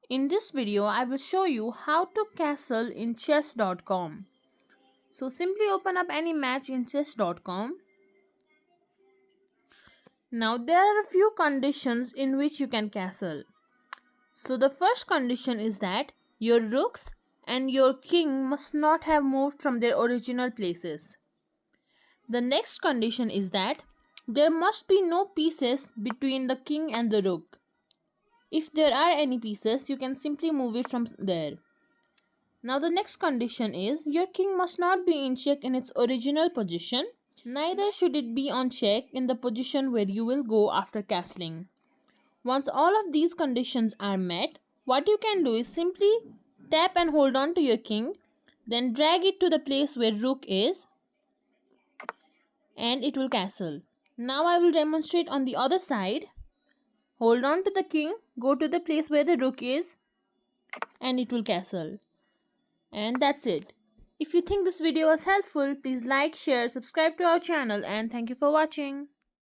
In this video, I will show you how to castle in chess.com. So simply open up any match in chess.com. Now there are a few conditions in which you can castle. So the first condition is that your rooks and your king must not have moved from their original places. The next condition is that there must be no pieces between the king and the rook. If there are any pieces, you can simply move it from there. Now the next condition is your king must not be in check in its original position. Neither should it be on check in the position where you will go after castling. Once all of these conditions are met, what you can do is simply tap and hold on to your king, then drag it to the place where rook is and it will castle. Now I will demonstrate on the other side. Hold on to the king, go to the place where the rook is and it will castle. And that's it. If you think this video was helpful, please like, share, subscribe to our channel and thank you for watching.